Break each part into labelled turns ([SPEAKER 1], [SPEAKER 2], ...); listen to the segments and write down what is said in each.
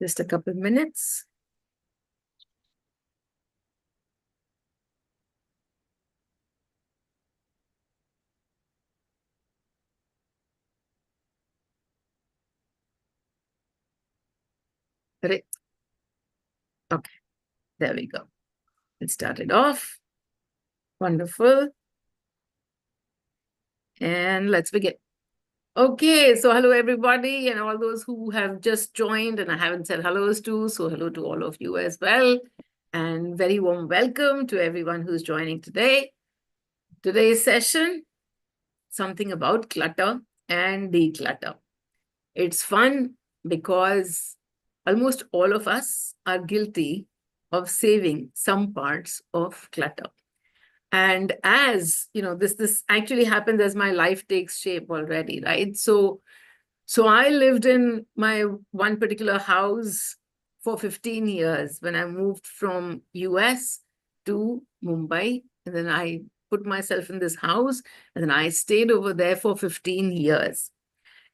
[SPEAKER 1] Just a couple minutes. Right. Okay, there we go. It started off. Wonderful. And let's begin. Okay, so hello everybody and all those who have just joined and I haven't said hellos to, so hello to all of you as well. And very warm welcome to everyone who's joining today. Today's session, something about clutter and declutter. It's fun because almost all of us are guilty of saving some parts of clutter. And as you know, this actually happens as my life takes shape already, right? So I lived in my one particular house for 15 years when I moved from US to Mumbai. And then I put myself in this house and then I stayed over there for 15 years.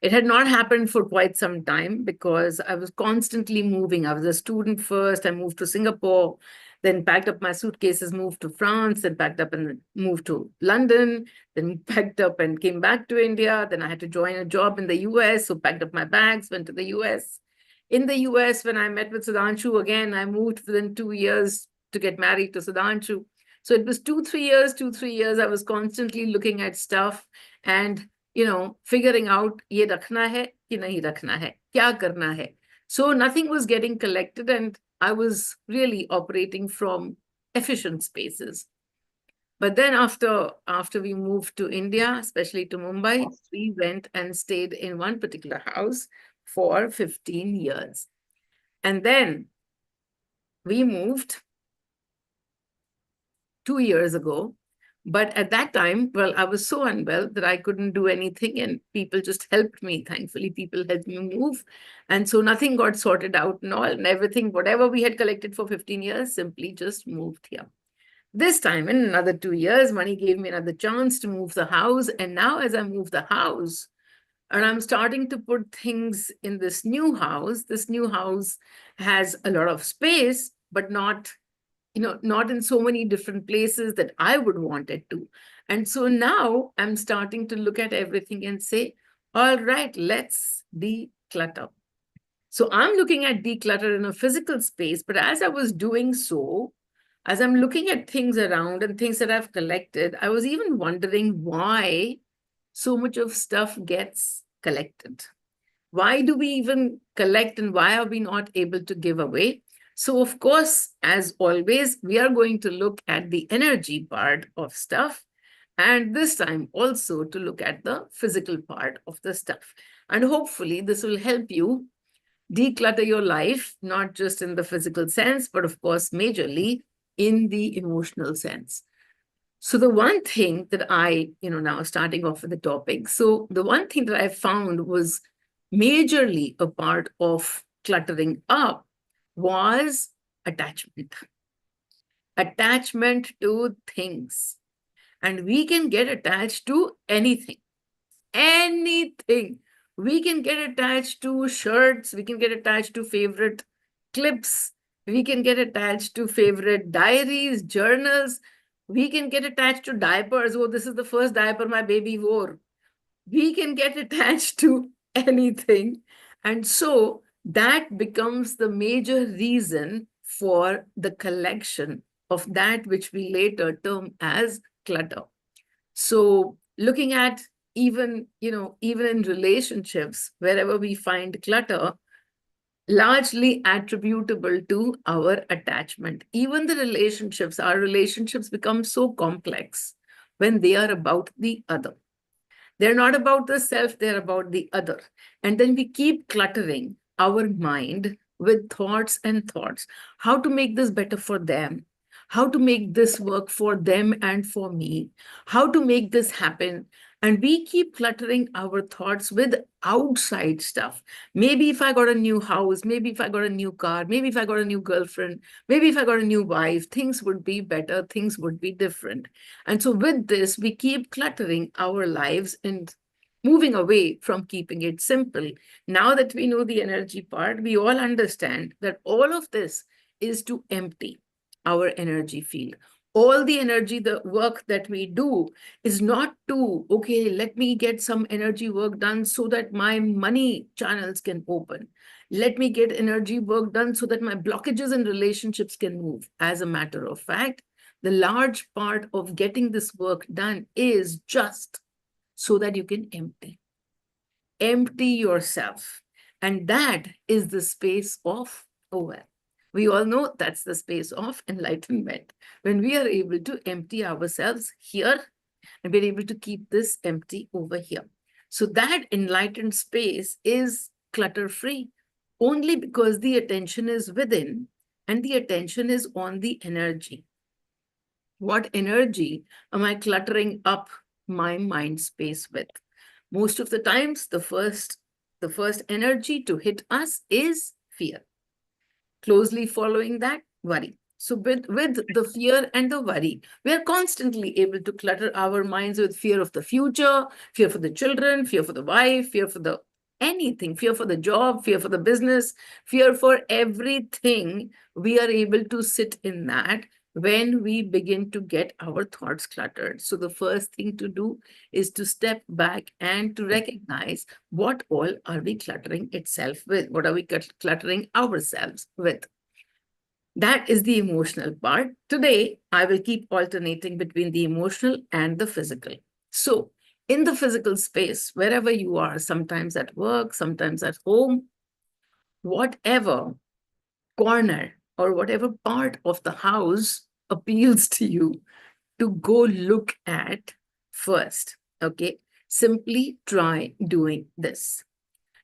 [SPEAKER 1] It had not happened for quite some time because I was constantly moving. I was a student first. I moved to Singapore, then packed up my suitcases, moved to France, then packed up and moved to London, then packed up and came back to India. Then I had to join a job in the US. So packed up my bags, went to the US. In the US, when I met with Sudhanshu again, I moved within 2 years to get married to Sudhanshu. So it was 2, 3 years. I was constantly looking at stuff and figuring out ye rakhna hai ki nahi rakhna hai, kya karna hai. So nothing was getting collected and I was really operating from efficient spaces. But then after we moved to India, especially to Mumbai, we went and stayed in one particular house for 15 years. And then we moved 2 years ago. But at that time, well, I was so unwell that I couldn't do anything, and people just helped me. Thankfully, people helped me move. And so nothing got sorted out and all, and everything, whatever we had collected for 15 years, simply just moved here. This time, in another 2 years, money gave me another chance to move the house. And now, as I move the house, and I'm starting to put things in this new house has a lot of space, but not not in so many different places that I would want it to. And so now I'm starting to look at everything and say, all right, let's declutter. So I'm looking at declutter in a physical space, but as I was doing so, as I'm looking at things around and things that I've collected, I was even wondering why so much of stuff gets collected. Why do we even collect and why are we not able to give away? So, of course, as always, we are going to look at the energy part of stuff. And this time also to look at the physical part of the stuff. And hopefully this will help you declutter your life, not just in the physical sense, but of course, majorly in the emotional sense. So the one thing that now starting off with the topic. So the one thing that I found was majorly a part of cluttering up was attachment. Attachment to things. And we can get attached to anything. Anything. We can get attached to shirts. We can get attached to favorite clips. We can get attached to favorite diaries, journals. We can get attached to diapers. Oh, this is the first diaper my baby wore. We can get attached to anything. And so that becomes the major reason for the collection of that which we later term as clutter. So looking at even in relationships, wherever we find clutter, largely attributable to our attachment. Even our relationships become so complex when they are about the other. They're not about the self, they're about the other. And then we keep cluttering our mind with thoughts and thoughts. How to make this better for them? How to make this work for them and for me? How to make this happen? And we keep cluttering our thoughts with outside stuff. Maybe if I got a new house, maybe if I got a new car, maybe if I got a new girlfriend, maybe if I got a new wife, things would be better, things would be different. And so with this, we keep cluttering our lives and moving away from keeping it simple. Now that we know the energy part, we all understand that all of this is to empty our energy field. All the energy, the work that we do is not to, okay, let me get some energy work done so that my money channels can open. Let me get energy work done so that my blockages in relationships can move. As a matter of fact, the large part of getting this work done is just so that you can empty yourself. And that is the space of, oh well, we all know that's the space of enlightenment. When we are able to empty ourselves here and we're able to keep this empty over here. So that enlightened space is clutter free only because the attention is within and the attention is on the energy. What energy am I cluttering up my mind space with? Most of the times, the first energy to hit us is fear. Closely following that, worry. So with the fear and the worry, we are constantly able to clutter our minds with fear of the future, fear for the children, fear for the wife, fear for the anything, fear for the job, fear for the business, fear for everything. We are able to sit in that when we begin to get our thoughts cluttered. So the first thing to do is to step back and to recognize what all are we cluttering itself with? What are we cluttering ourselves with? That is the emotional part. Today, I will keep alternating between the emotional and the physical. So, in the physical space, wherever you are, sometimes at work, sometimes at home, whatever corner or whatever part of the house appeals to you to go look at first. Okay, simply try doing this.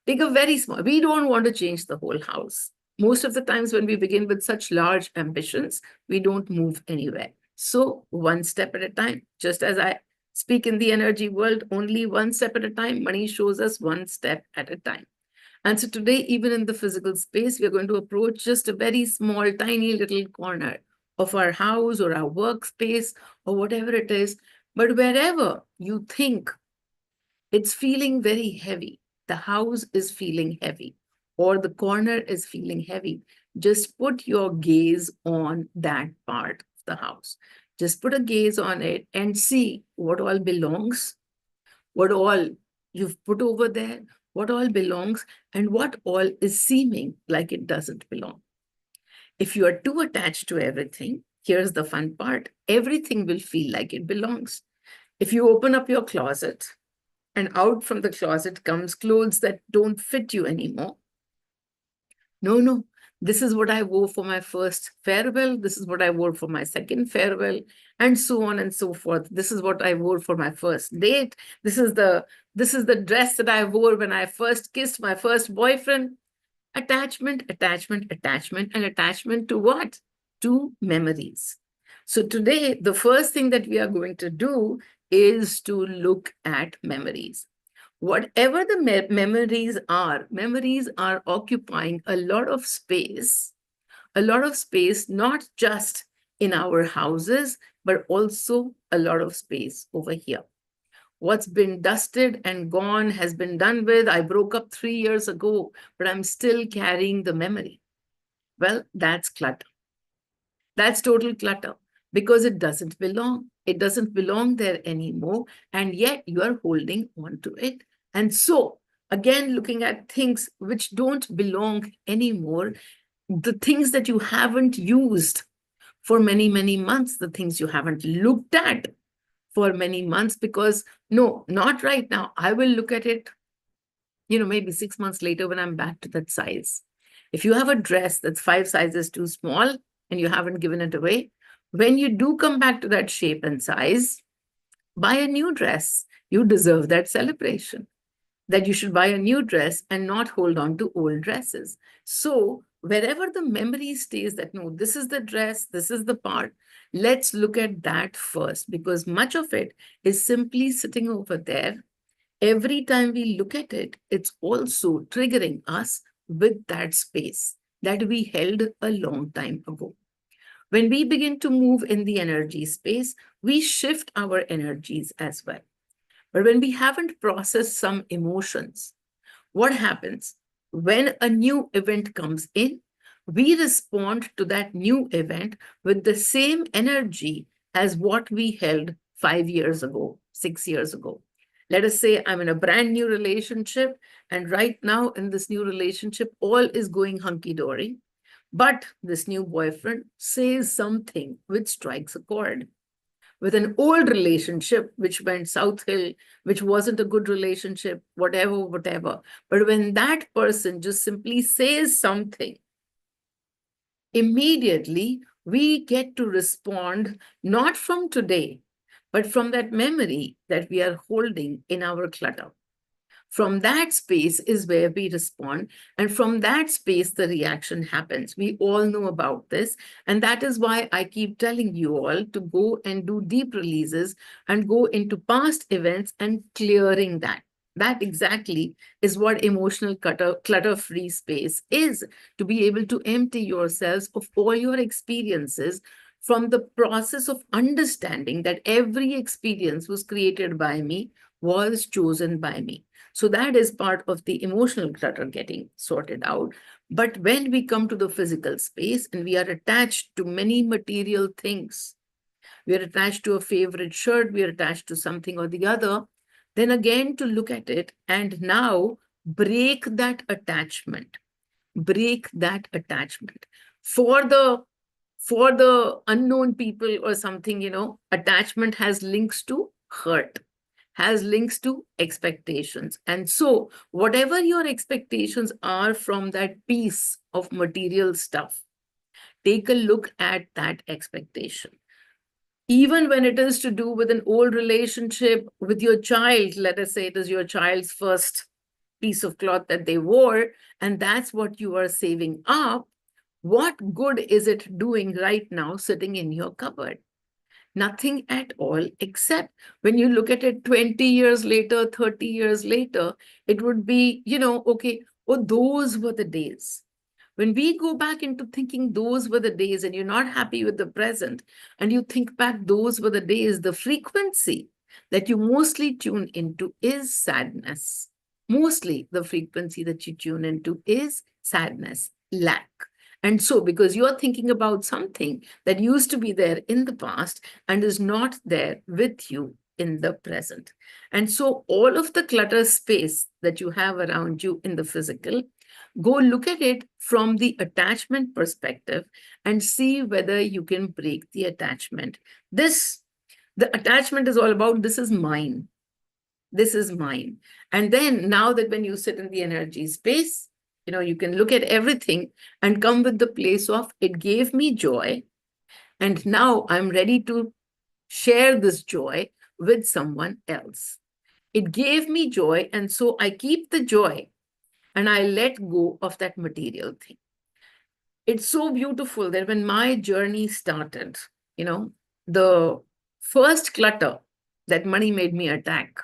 [SPEAKER 1] Take a very small, we don't want to change the whole house. Most of the times when we begin with such large ambitions, we don't move anywhere. So one step at a time, just as I speak in the energy world, only one step at a time, money shows us one step at a time. And so today, even in the physical space, we're going to approach just a very small, tiny little corner of our house or our workspace or whatever it is. But wherever you think it's feeling very heavy, the house is feeling heavy, or the corner is feeling heavy, just put your gaze on that part of the house. Just put a gaze on it and see what all belongs, what all you've put over there, what all belongs, and what all is seeming like it doesn't belong. If you are too attached to everything, here's the fun part, everything will feel like it belongs. If you open up your closet and out from the closet comes clothes that don't fit you anymore, no, this is what I wore for my first farewell. This is what I wore for my second farewell, and so on and so forth. This is what I wore for my first date. This is the dress that I wore when I first kissed my first boyfriend. Attachment, attachment, attachment, and attachment to what? To memories. So today, the first thing that we are going to do is to look at memories. Whatever the memories are occupying a lot of space, not just in our houses, but also a lot of space over here. What's been dusted and gone has been done with. I broke up 3 years ago, but I'm still carrying the memory. Well, that's clutter. That's total clutter because it doesn't belong. It doesn't belong there anymore. And yet you are holding on to it. And so, again, looking at things which don't belong anymore, the things that you haven't used for many, many months, the things you haven't looked at for many months, because no, not right now. I will look at it, maybe 6 months later when I'm back to that size. If you have a dress that's 5 sizes too small and you haven't given it away, when you do come back to that shape and size, buy a new dress. You deserve that celebration, that you should buy a new dress and not hold on to old dresses. So wherever the memory stays that, no, this is the dress, this is the part, let's look at that first, because much of it is simply sitting over there. Every time we look at it, it's also triggering us with that space that we held a long time ago. When we begin to move in the energy space, we shift our energies as well. But when we haven't processed some emotions, what happens? When a new event comes in, we respond to that new event with the same energy as what we held 5 years ago, 6 years ago. Let us say I'm in a brand new relationship, and right now in this new relationship, all is going hunky dory. But this new boyfriend says something which strikes a chord. With an old relationship which went south hill, which wasn't a good relationship, whatever, whatever. But when that person just simply says something, immediately we get to respond not from today, but from that memory that we are holding in our clutter. From that space is where we respond. And from that space, the reaction happens. We all know about this. And that is why I keep telling you all to go and do deep releases and go into past events and clearing that. That exactly is what emotional clutter-free space is, to be able to empty yourselves of all your experiences from the process of understanding that every experience was created by me, was chosen by me. So that is part of the emotional clutter getting sorted out. But when we come to the physical space and we are attached to many material things, we are attached to a favorite shirt, we are attached to something or the other, then again to look at it and now break that attachment, break that attachment. For the unknown people or something, attachment has links to hurt, has links to expectations. And so, whatever your expectations are from that piece of material stuff, take a look at that expectation. Even when it is to do with an old relationship with your child, let us say it is your child's first piece of cloth that they wore, and that's what you are saving up. What good is it doing right now sitting in your cupboard? Nothing at all, except when you look at it 20 years later, 30 years later, it would be, okay, oh, those were the days. When we go back into thinking those were the days and you're not happy with the present, and you think back those were the days, the frequency that you mostly tune into is sadness. Mostly the frequency that you tune into is sadness, lack. And so, because you're thinking about something that used to be there in the past and is not there with you in the present. And so, all of the clutter space that you have around you in the physical, go look at it from the attachment perspective and see whether you can break the attachment. The attachment is all about this is mine. This is mine. And then now that when you sit in the energy space, you can look at everything and come with the place of it gave me joy. And now I'm ready to share this joy with someone else. It gave me joy. And so I keep the joy and I let go of that material thing. It's so beautiful that when my journey started, the first clutter that money made me attack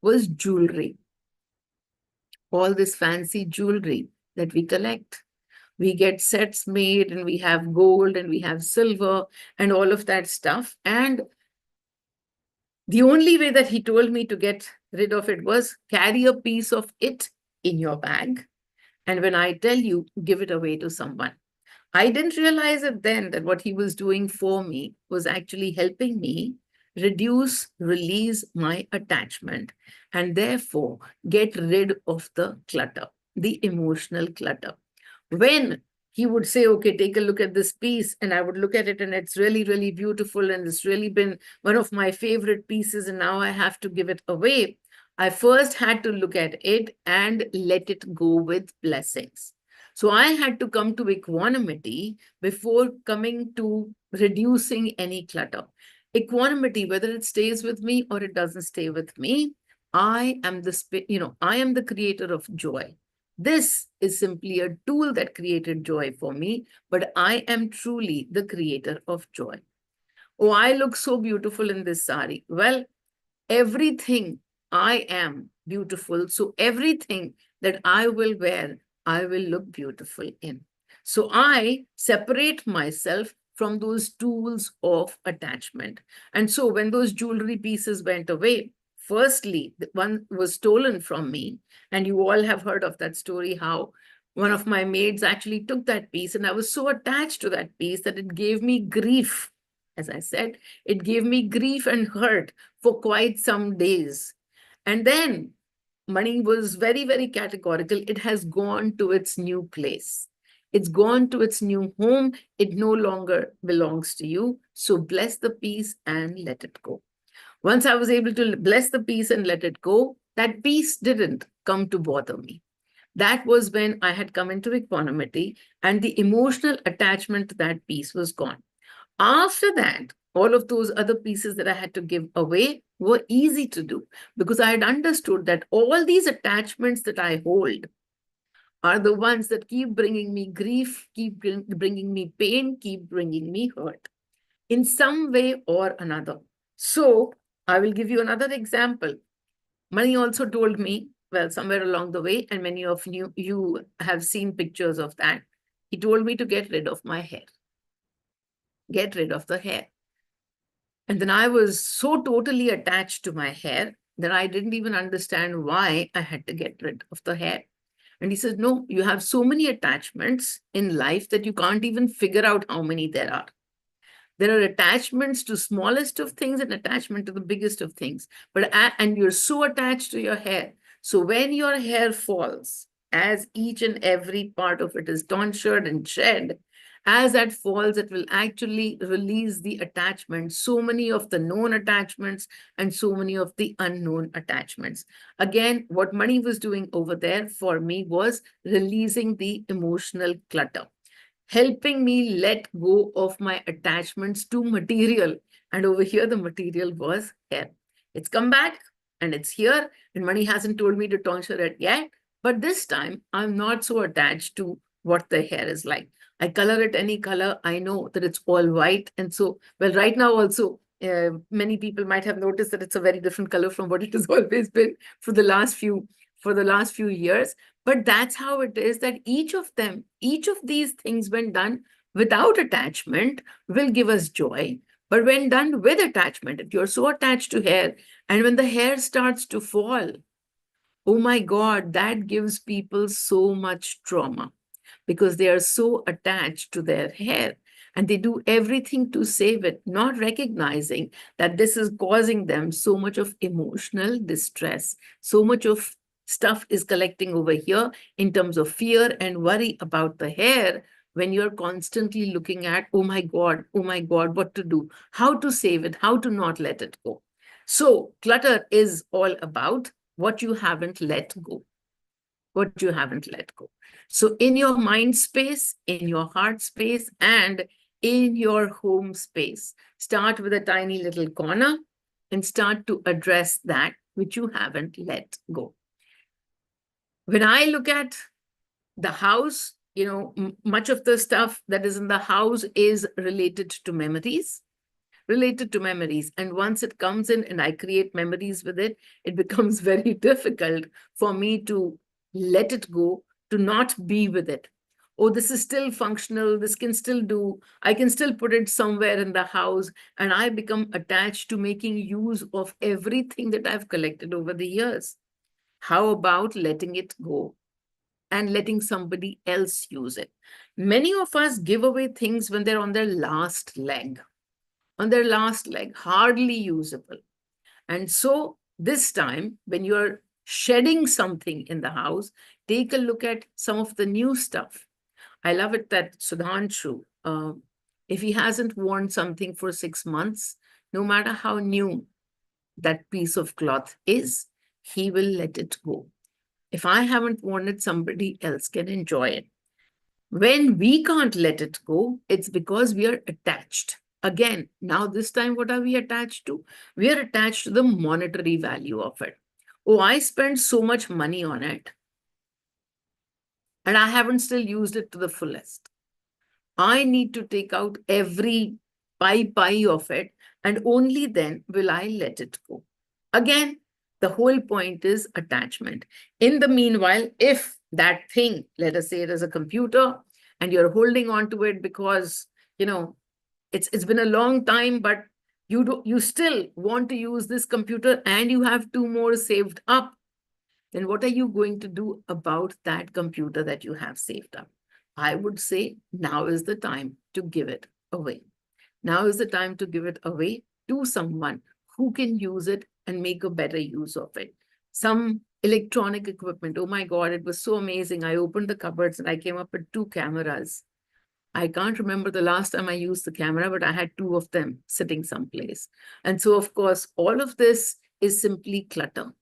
[SPEAKER 1] was jewelry. All this fancy jewelry that we collect. We get sets made and we have gold and we have silver and all of that stuff. And the only way that he told me to get rid of it was carry a piece of it in your bag. And when I tell you, give it away to someone. I didn't realize it then that what he was doing for me was actually helping me reduce, release my attachment, and therefore get rid of the clutter, the emotional clutter. When he would say, okay, take a look at this piece, and I would look at it and it's really, really beautiful, and it's really been one of my favorite pieces, and now I have to give it away. I first had to look at it and let it go with blessings. So I had to come to equanimity before coming to reducing any clutter. Equanimity, whether it stays with me or it doesn't stay with me, I am I am the creator of joy. This is simply a tool that created joy for me, but I am truly the creator of joy. Oh, I look so beautiful in this sari. Well, everything I am beautiful. So everything that I will wear, I will look beautiful in. So I separate myself from those tools of attachment. And so when those jewelry pieces went away, Firstly, the one was stolen from me. And you all have heard of that story, how one of my maids actually took that piece. And I was so attached to that piece that it gave me grief. As I said, it gave me grief and hurt for quite some days. And then money was very, very categorical. It has gone to its new place. It's gone to its new home. It no longer belongs to you. So bless the piece and let it go. Once I was able to bless the piece and let it go, that piece didn't come to bother me. That was when I had come into equanimity and the emotional attachment to that piece was gone. After that, all of those other pieces that I had to give away were easy to do because I had understood that all these attachments that I hold are the ones that keep bringing me grief, keep bringing me pain, keep bringing me hurt in some way or another. So I will give you another example. Money also told me, well, somewhere along the way, and many of you have seen pictures of that, he told me to get rid of my hair, get rid of the hair. And then I was so totally attached to my hair that I didn't even understand why I had to get rid of the hair. And he says, no, you have so many attachments in life that you can't even figure out how many there are. There are attachments to smallest of things and attachment to the biggest of things. And you're so attached to your hair. So when your hair falls, as each and every part of it is tonsured and shed, as that falls, it will actually release the attachments, so many of the known attachments and so many of the unknown attachments. Again, what money was doing over there for me was releasing the emotional clutter, helping me let go of my attachments to material. And over here, the material was hair. It's come back and it's here, and money hasn't told me to tonsure it yet. But this time, I'm not so attached to what the hair is like. I color it any color. I know that it's all white. And so, well, right now also, many people might have noticed that it's a very different color from what it has always been for the last few years. But that's how it is, that each of these things, when done without attachment, will give us joy. But when done with attachment, if you're so attached to hair, and when the hair starts to fall, oh my God, that gives people so much trauma because they are so attached to their hair and they do everything to save it, not recognizing that this is causing them so much of emotional distress. So much of stuff is collecting over here in terms of fear and worry about the hair when you're constantly looking at, oh my God, what to do, how to save it, how to not let it go. So clutter is all about what you haven't let go, what you haven't let go. So in your mind space, in your heart space, and in your home space, start with a tiny little corner and start to address that which you haven't let go. When I look at the house, much of the stuff that is in the house is related to memories. And once it comes in and I create memories with it, it becomes very difficult for me to let it go, to not be with it. Oh, this is still functional. This can still do. I can still put it somewhere in the house. And I become attached to making use of everything that I've collected over the years. How about letting it go and letting somebody else use it? Many of us give away things when they're on their last leg, hardly usable. And so this time, when you're shedding something in the house, take a look at some of the new stuff. I love it that Sudhanshu, if he hasn't worn something for 6 months, no matter how new that piece of cloth is, he will let it go. If I haven't worn it, somebody else can enjoy it. When we can't let it go, it's because we are attached. Again, now this time, what are we attached to? We are attached to the monetary value of it. Oh, I spent so much money on it, and I haven't still used it to the fullest. I need to take out every pie of it, and only then will I let it go. Again, the whole point is attachment. In the meanwhile, if that thing, let us say it is a computer, and you're holding on to it because, it's been a long time, but You still want to use this computer and you have 2 more saved up, then what are you going to do about that computer that you have saved up? I would say now is the time to give it away. Now is the time to give it away to someone who can use it and make a better use of it. Some electronic equipment. Oh my God, it was so amazing. I opened the cupboards and I came up with 2 cameras. I can't remember the last time I used the camera, but I had 2 of them sitting someplace. And so, of course, all of this is simply clutter.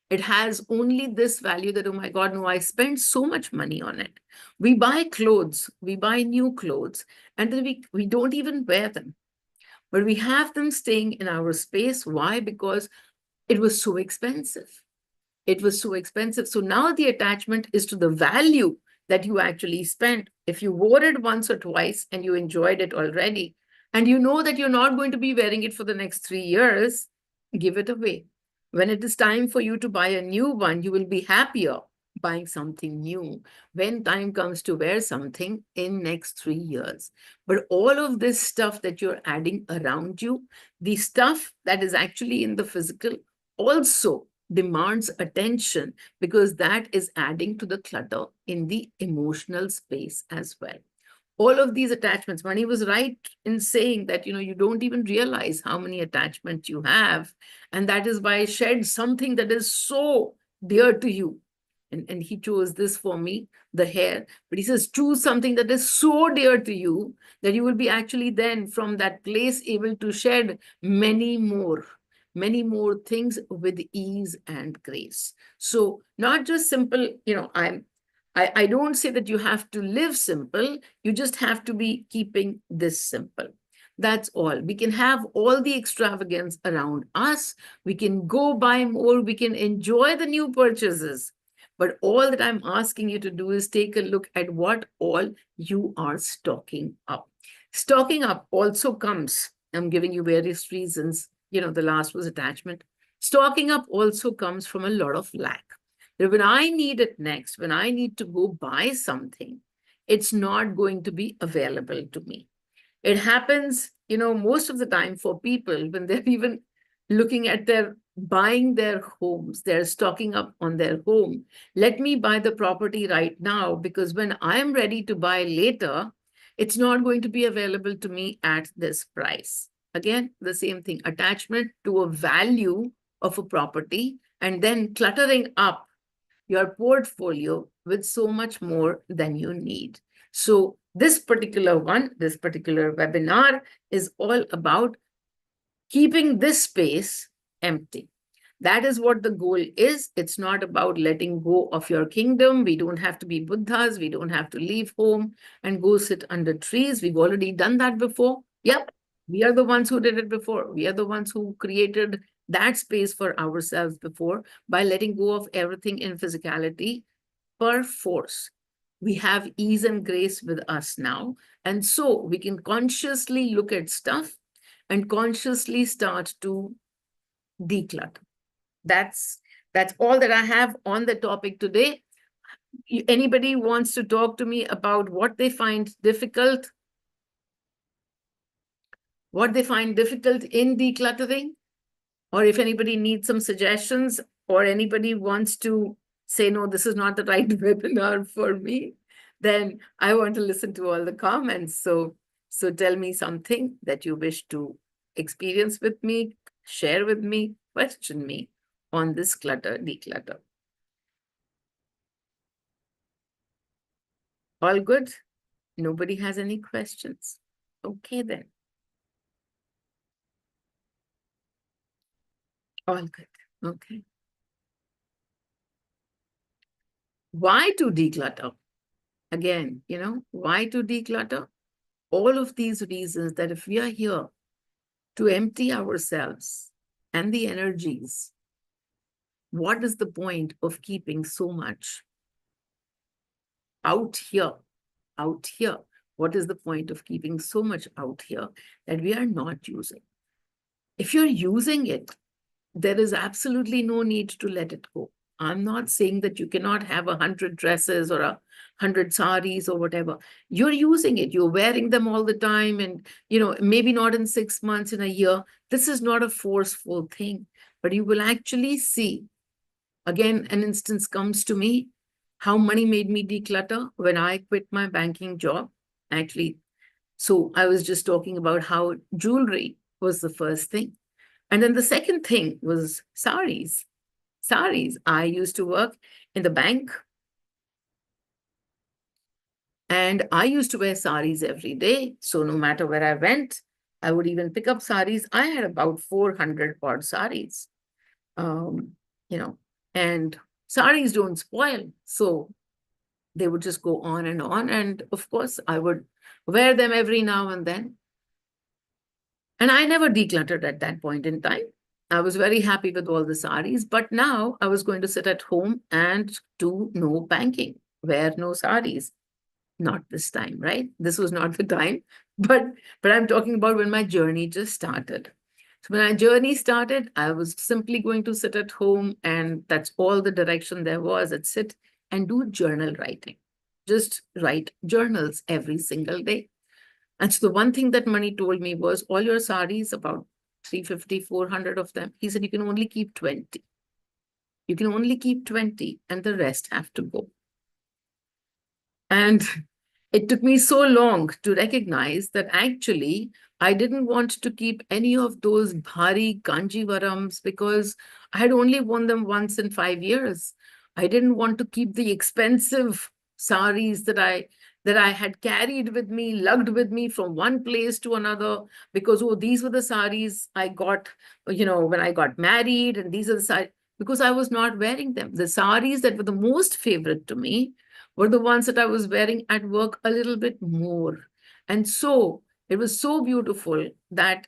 [SPEAKER 1] It has only this value that, oh my God, no, I spent so much money on it. We buy clothes, we buy new clothes, and then we don't even wear them. But we have them staying in our space. Why? Because it was so expensive. It was so expensive. So now the attachment is to the value that you actually spent. If you wore it once or twice and you enjoyed it already, and you know that you're not going to be wearing it for the next 3 years, give it away. When it is time for you to buy a new one, you will be happier buying something new when time comes to wear something in next 3 years. But all of this stuff that you're adding around you, the stuff that is actually in the physical, also demands attention, because that is adding to the clutter in the emotional space as well. All of these attachments, Mani was right in saying that, you don't even realize how many attachments you have. And that is why shed something that is so dear to you. And he chose this for me, the hair. But he says, choose something that is so dear to you that you will be actually then from that place able to shed many more things with ease and grace. So not just simple, I don't say that you have to live simple. You just have to be keeping this simple. That's all. We can have all the extravagance around us. We can go buy more. We can enjoy the new purchases. But all that I'm asking you to do is take a look at what all you are stocking up. Stocking up also comes, I'm giving you various reasons. The last was attachment. Stocking up also comes from a lot of lack. When I need it next, when I need to go buy something, it's not going to be available to me. It happens, most of the time for people when they're even looking at buying their homes, they're stocking up on their home. Let me buy the property right now, because when I'm ready to buy later, it's not going to be available to me at this price. Again, the same thing, attachment to a value of a property, and then cluttering up your portfolio with so much more than you need. So this particular webinar is all about keeping this space empty. That is what the goal is. It's not about letting go of your kingdom. We don't have to be Buddhas. We don't have to leave home and go sit under trees. We've already done that before. Yep, we are the ones who did it before. We are the ones who created that space for ourselves before by letting go of everything in physicality per force. We have ease and grace with us now. And so we can consciously look at stuff and consciously start to declutter. That's all that I have on the topic today. Anybody wants to talk to me about what they find difficult in decluttering, or if anybody needs some suggestions, or anybody wants to say, no, this is not the right webinar for me, then I want to listen to all the comments. So tell me something that you wish to experience with me, share with me, question me on this clutter, declutter. All good? Nobody has any questions? Okay, then. All good. Okay. Why to declutter? Again, why to declutter? All of these reasons that if we are here to empty ourselves and the energies, what is the point of keeping so much out here? Out here. What is the point of keeping so much out here that we are not using? If you're using it, there is absolutely no need to let it go. I'm not saying that you cannot have 100 dresses or 100 saris or whatever. You're using it, you're wearing them all the time, and maybe not in 6 months, in a year. This is not a forceful thing, but you will actually see. Again, an instance comes to me, how money made me declutter when I quit my banking job. Actually, so I was just talking about how jewelry was the first thing. And then the second thing was saris. Saris. I used to work in the bank, and I used to wear saris every day. So no matter where I went, I would even pick up saris. I had about 400 odd saris. Um, you know, and saris don't spoil. So they would just go on and on. And of course, I would wear them every now and then. And I never decluttered at that point in time. I was very happy with all the saris, but now I was going to sit at home and do no banking, wear no saris. Not this time, right? This was not the time. But I'm talking about when my journey just started. So when my journey started, I was simply going to sit at home, and that's all the direction there was. I'd sit and do journal writing. Just write journals every single day. And so the one thing that Mani told me was, all your saris, about 350, 400 of them, he said, you can only keep 20. You can only keep 20, and the rest have to go. And it took me so long to recognize that actually I didn't want to keep any of those bhari kanjivarams because I had only worn them once in 5 years. I didn't want to keep the expensive saris that I had carried with me, lugged with me from one place to another, because, oh, these were the saris I got, when I got married, and these are the saris, because I was not wearing them. The saris that were the most favorite to me were the ones that I was wearing at work a little bit more. And so it was so beautiful that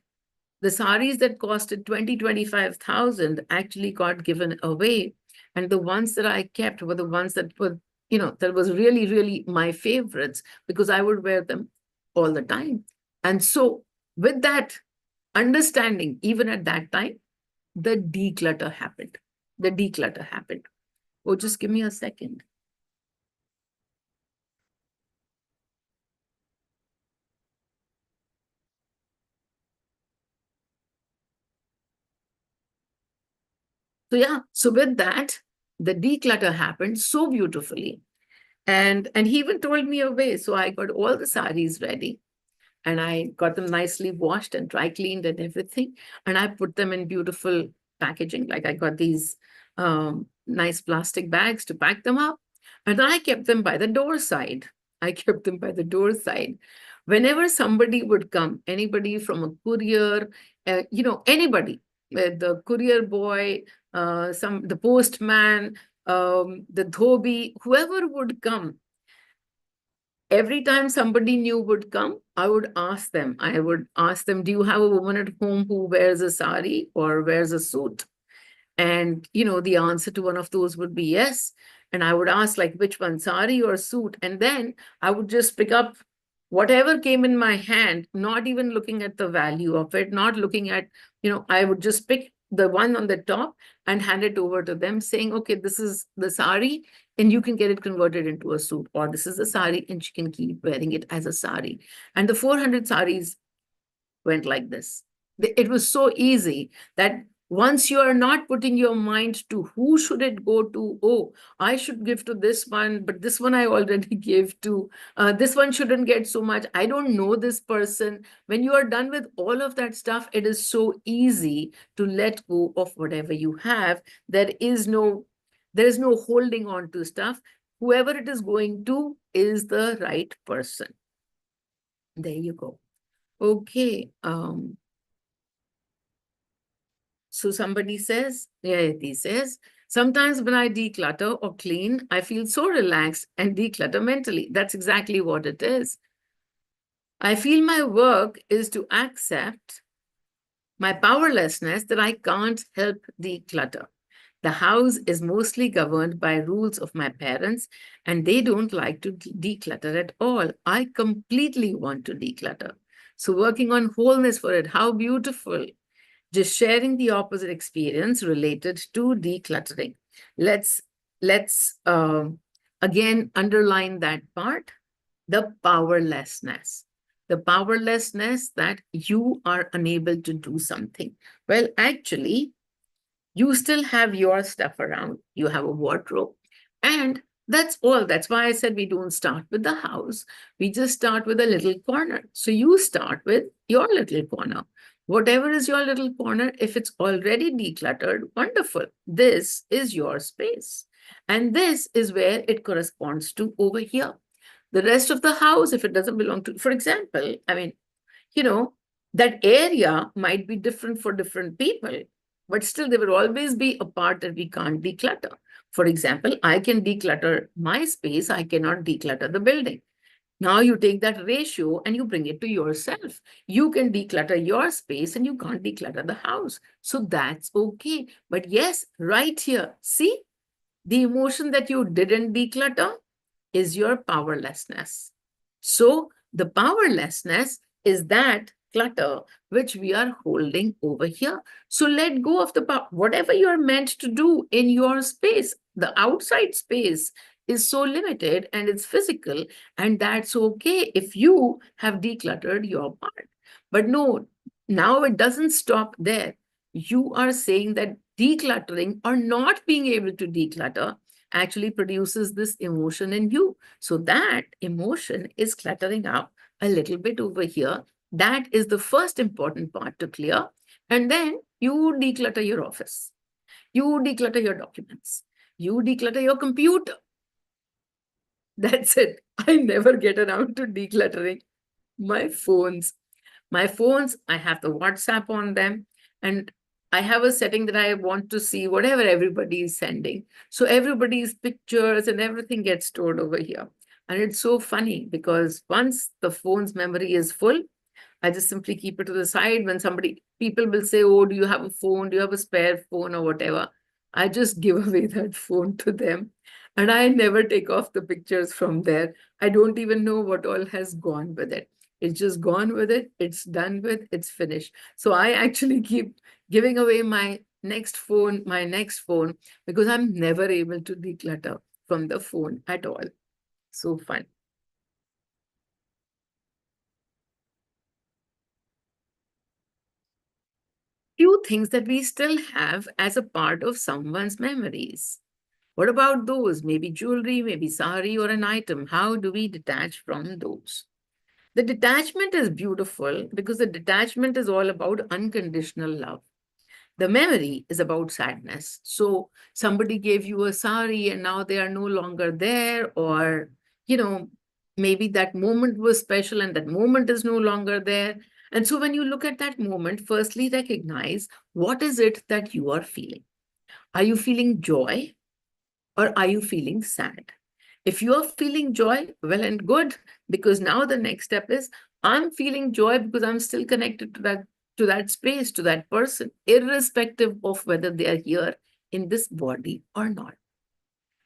[SPEAKER 1] the saris that costed 20, 25,000 actually got given away. And the ones that I kept were the ones that were, that was really, really my favorites, because I would wear them all the time. And so with that understanding, even at that time, the declutter happened. The declutter happened. Oh, just give me a second. So yeah, so with that, the declutter happened so beautifully. And he even told me a way. So I got all the saris ready, and I got them nicely washed and dry cleaned and everything. And I put them in beautiful packaging. Like, I got these nice plastic bags to pack them up. And I kept them by the door side. I kept them by the door side. Whenever somebody would come, anybody from a courier, anybody, the courier boy, the postman, the dhobi, whoever would come, every time somebody new would come, I would ask them, do you have a woman at home who wears a sari or wears a suit? And, the answer to one of those would be yes. And I would ask, like, which one, sari or suit? And then I would just pick up whatever came in my hand, not even looking at the value of it, not looking at, I would just pick the one on the top and hand it over to them, saying, okay, this is the sari, and you can get it converted into a suit, or this is the sari, and she can keep wearing it as a sari. And the 400 saris went like this. It was so easy that once you are not putting your mind to who should it go to, oh, I should give to this one, but this one I already gave to, this one shouldn't get so much, I don't know this person. When you are done with all of that stuff, it is so easy to let go of whatever you have. There is no holding on to stuff. Whoever it is going to is the right person. There you go. Okay. So somebody says, Yayati says, sometimes when I declutter or clean, I feel so relaxed and declutter mentally. That's exactly what it is. I feel my work is to accept my powerlessness, that I can't help declutter. The house is mostly governed by rules of my parents, and they don't like to declutter at all. I completely want to declutter. So working on wholeness for it, how beautiful. Just sharing the opposite experience related to decluttering. let's let's again underline that part, the powerlessness. The powerlessness that you are unable to do something. Well, actually, you still have your stuff around. You have a wardrobe. And that's all. That's why I said we don't start with the house. We just start with a little corner. So you start with your little corner. Whatever is your little corner, if it's already decluttered, wonderful. This is your space. And this is where it corresponds to over here. The rest of the house, if it doesn't belong to, for example, I mean, you know, that area might be different for different people, but still there will always be a part that we can't declutter. For example, I can declutter my space, I cannot declutter the building. Now you take that ratio and you bring it to yourself. You can declutter your space and you can't declutter the house. So that's okay. But yes, right here, see, the emotion that you didn't declutter is your powerlessness. So the powerlessness is that clutter which we are holding over here. So let go of the power. Whatever you're meant to do in your space, the outside space is so limited and it's physical, and that's okay if you have decluttered your part. But no, now it doesn't stop there. You are saying that decluttering or not being able to declutter actually produces this emotion in you. So that emotion is cluttering up a little bit over here. That is the first important part to clear. And then you declutter your office. You declutter your documents. You declutter your computer. That's it. I never get around to decluttering my phones. My phones, I have the WhatsApp on them, and I have a setting that I want to see whatever everybody is sending. So everybody's pictures and everything gets stored over here. And it's so funny because once the phone's memory is full, I just simply keep it to the side. When people will say, oh, do you have a phone? Do you have a spare phone or whatever? I just give away that phone to them. And I never take off the pictures from there. I don't even know what all has gone with it. It's just gone with it. It's done with, it's finished. So I actually keep giving away my next phone, because I'm never able to declutter from the phone at all. So fun. Few things that we still have as a part of someone's memories. What about those? Maybe jewelry, maybe sari or an item. How do we detach from those? The detachment is beautiful because the detachment is all about unconditional love. The memory is about sadness. So somebody gave you a sari and now they are no longer there, or, you know, maybe that moment was special and that moment is no longer there. And so when you look at that moment, firstly recognize what is it that you are feeling. Are you feeling joy or are you feeling sad? If you are feeling joy, well and good, because now the next step is I'm feeling joy because I'm still connected to that space, to that person, irrespective of whether they are here in this body or not.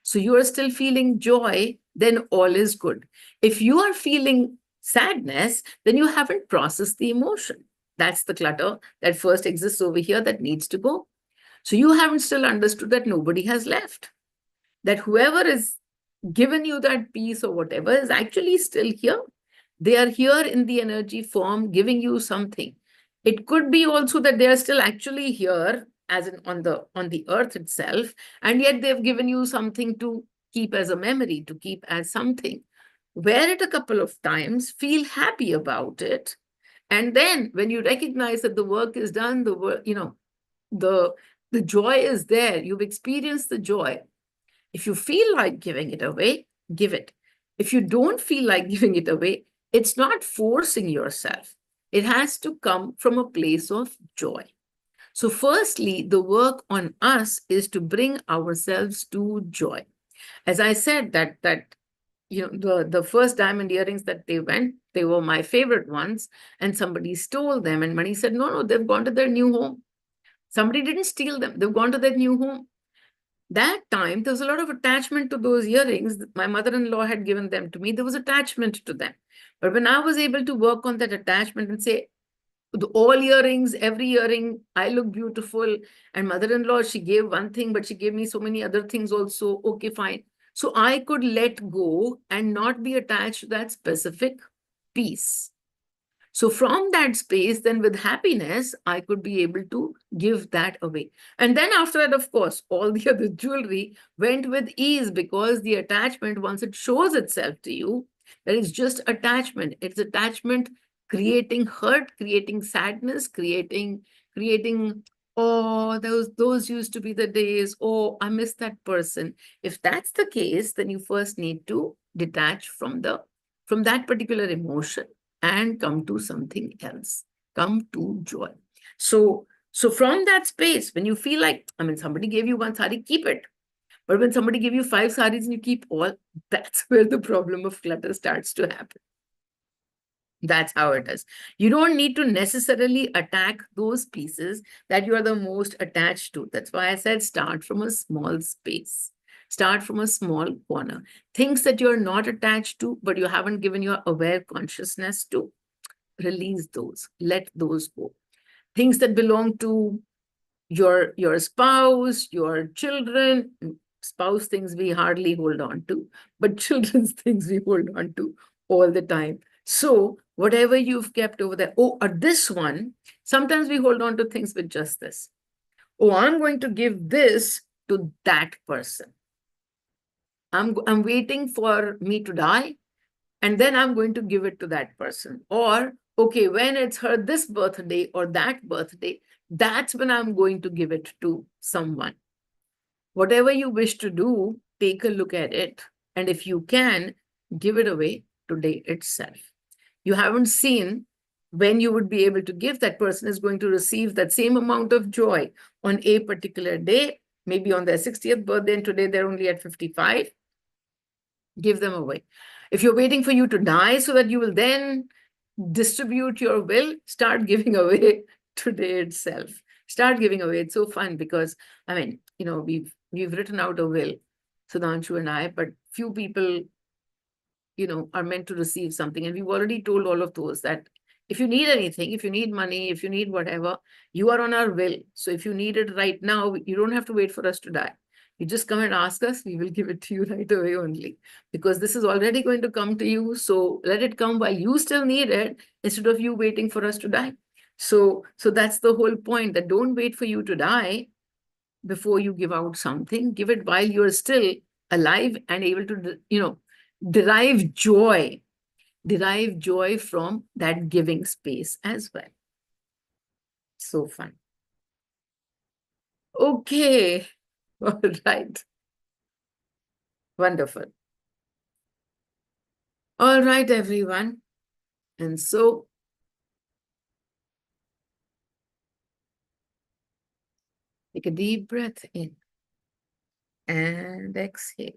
[SPEAKER 1] So you are still feeling joy, then all is good. If you are feeling sadness, then you haven't processed the emotion. That's the clutter that first exists over here that needs to go. So you haven't still understood that nobody has left, that whoever is given you that peace or whatever is actually still here. They are here in the energy form, giving you something. It could be also that they are still actually here, as in on the earth itself, and yet they've given you something to keep as a memory, to keep as something. Wear it a couple of times, feel happy about it, and then when you recognize that the work is done, the work, the the joy is there. You've experienced the joy. If you feel like giving it away, give it. If you don't feel like giving it away, it's not forcing yourself. It has to come from a place of joy. So, firstly, the work on us is to bring ourselves to joy. As I said, the first diamond earrings that they were my favorite ones, and somebody stole them. And Mani said, no, they've gone to their new home. Somebody didn't steal them, they've gone to their new home. That time, there was a lot of attachment to those earrings. My mother-in-law had given them to me. There was attachment to them. But when I was able to work on that attachment and say, all earrings, every earring, I look beautiful. And mother-in-law, she gave one thing, but she gave me so many other things also. Okay, fine. So I could let go and not be attached to that specific piece. So from that space, then with happiness, I could be able to give that away. And then after that, of course, all the other jewelry went with ease, because the attachment, once it shows itself to you, that is just attachment. It's attachment creating hurt, creating sadness, creating, oh, those used to be the days. Oh, I miss that person. If that's the case, then you first need to detach from that particular emotion and come to something else, come to joy. So from that space, when you feel like, I mean, somebody gave you one sari, keep it. But when somebody gave you 5 saris and you keep all, that's where the problem of clutter starts to happen. That's how it is. You don't need to necessarily attack those pieces that you are the most attached to. That's why I said start from a small space. Start from a small corner. Things that you're not attached to, but you haven't given your aware consciousness to, release those. Let those go. Things that belong to your spouse, your children. Spouse things we hardly hold on to, but children's things we hold on to all the time. So whatever you've kept over there, oh, or this one, sometimes we hold on to things with just this. Oh, I'm going to give this to that person. I'm waiting for me to die, and then I'm going to give it to that person. Or, okay, when it's her this birthday or that birthday, that's when I'm going to give it to someone. Whatever you wish to do, take a look at it. And if you can, give it away today itself. You haven't seen when you would be able to give. That person is going to receive that same amount of joy on a particular day, maybe on their 60th birthday, and today they're only at 55. Give them away. If you're waiting for you to die so that you will then distribute your will, start giving away today itself. Start giving away. It's so fun because, I mean, we've written out a will, Sudhanshu and I, but few people, are meant to receive something. And we've already told all of those that if you need anything, if you need money, if you need whatever, you are on our will. So if you need it right now, you don't have to wait for us to die. You just come and ask us, we will give it to you right away only, because this is already going to come to you. So let it come while you still need it, instead of you waiting for us to die. So that's the whole point, that don't wait for you to die before you give out something. Give it while you're still alive and able to, derive joy from that giving space as well. So fun. Okay. All right. Wonderful. All right, everyone. And so take a deep breath in and exhale.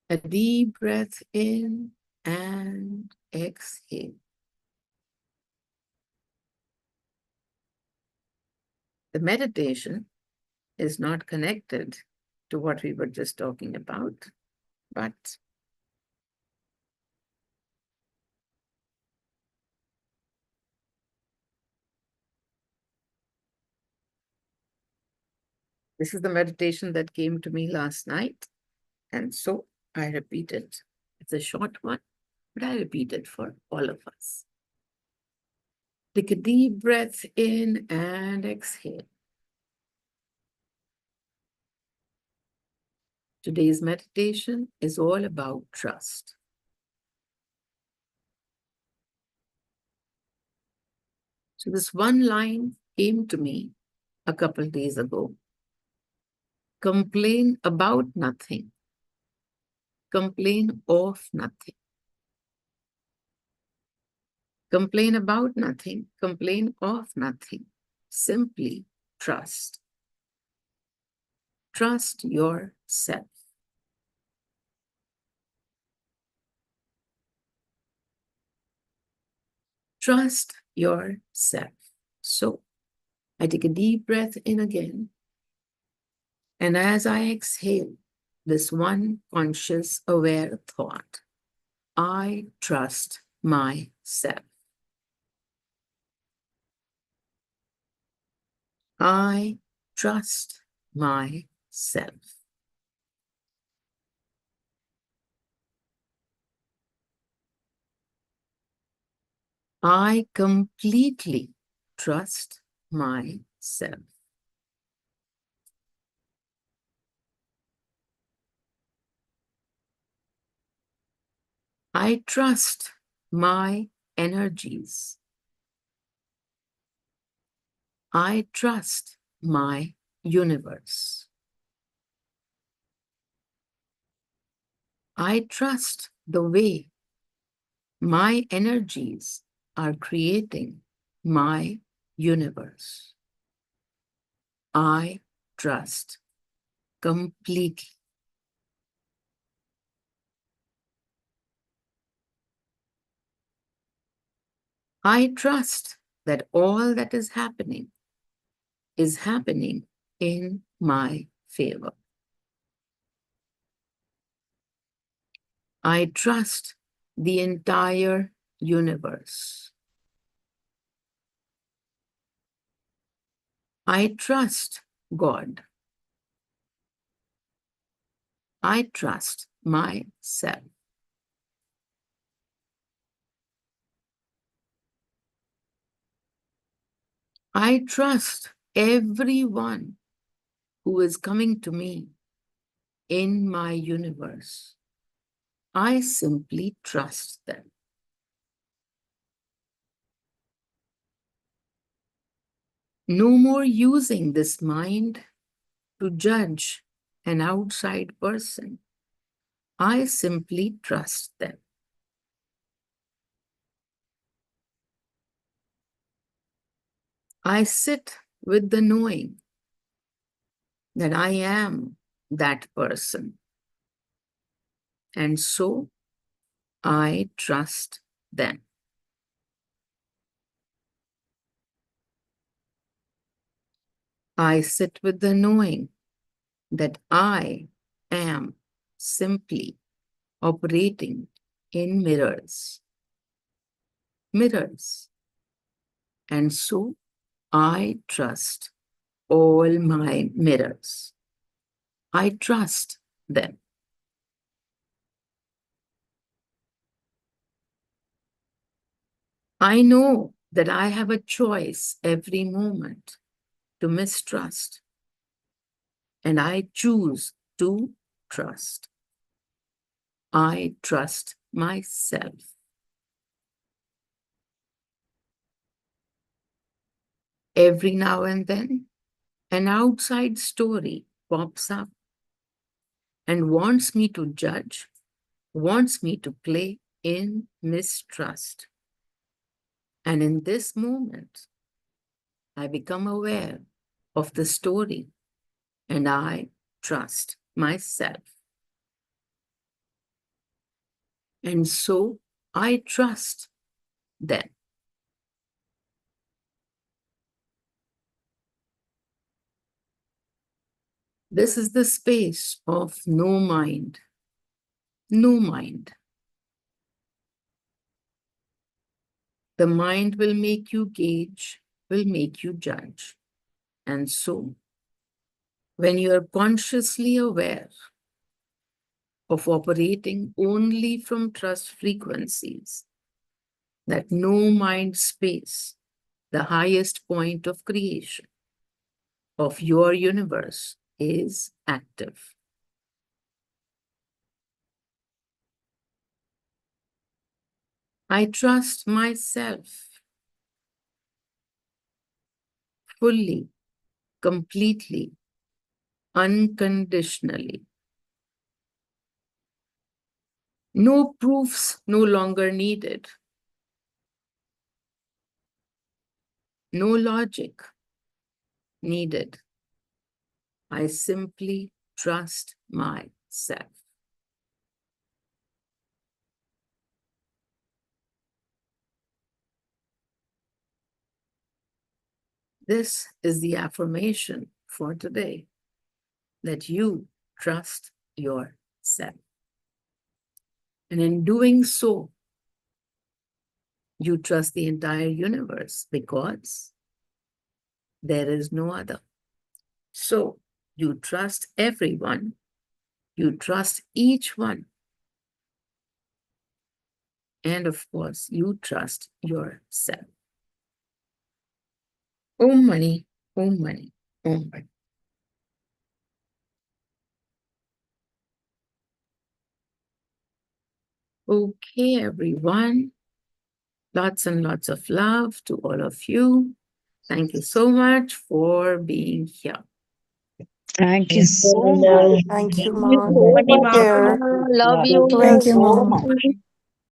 [SPEAKER 1] A deep breath in and exhale. The meditation is not connected to what we were just talking about, but this is the meditation that came to me last night. And so I repeat it. It's a short one, but I repeat it for all of us. Take a deep breath in and exhale. Today's meditation is all about trust. So this one line came to me a couple of days ago. Complain about nothing. Complain of nothing. Complain about nothing. Complain of nothing. Simply trust. Trust yourself. Trust yourself. So I take a deep breath in again. And as I exhale this one conscious, aware thought, I trust myself. I trust myself. I completely trust myself. I trust my energies. I trust my universe. I trust the way my energies are creating my universe. I trust completely. I trust that all that is happening in my favor. I trust the entire universe. I trust God. I trust myself. I trust everyone who is coming to me in my universe. I simply trust them. No more using this mind to judge an outside person. I simply trust them. I sit with the knowing that I am that person. And so I trust them. I sit with the knowing that I am simply operating in mirrors. Mirrors. And so I trust all my mirrors. I trust them. I know that I have a choice every moment to mistrust, and I choose to trust. I trust myself. Every now and then, an outside story pops up and wants me to judge, wants me to play in mistrust. And in this moment, I become aware of the story and I trust myself. And so I trust them. This is the space of no mind. No mind. The mind will make you gauge, will make you judge. And so, when you are consciously aware of operating only from trust frequencies, that no mind space, the highest point of creation of your universe, is active. I trust myself fully, completely, unconditionally. No proofs no longer needed. No logic needed. I simply trust myself. This is the affirmation for today, that you trust yourself. And in doing so, you trust the entire universe because there is no other. So you trust everyone, you trust each one, and of course, you trust yourself. Oh, money, oh, money, oh, money. Okay, everyone. Lots and lots of love to all of you. Thank you so much for being here.
[SPEAKER 2] Thank you
[SPEAKER 3] Thank you,
[SPEAKER 2] so
[SPEAKER 3] Linda.
[SPEAKER 2] much.
[SPEAKER 4] Thank you,
[SPEAKER 3] Thank you
[SPEAKER 4] Ma.
[SPEAKER 3] so
[SPEAKER 4] Take
[SPEAKER 3] much.
[SPEAKER 4] care.
[SPEAKER 2] Love you.
[SPEAKER 4] God
[SPEAKER 2] Thank
[SPEAKER 4] bless.
[SPEAKER 2] you, mom.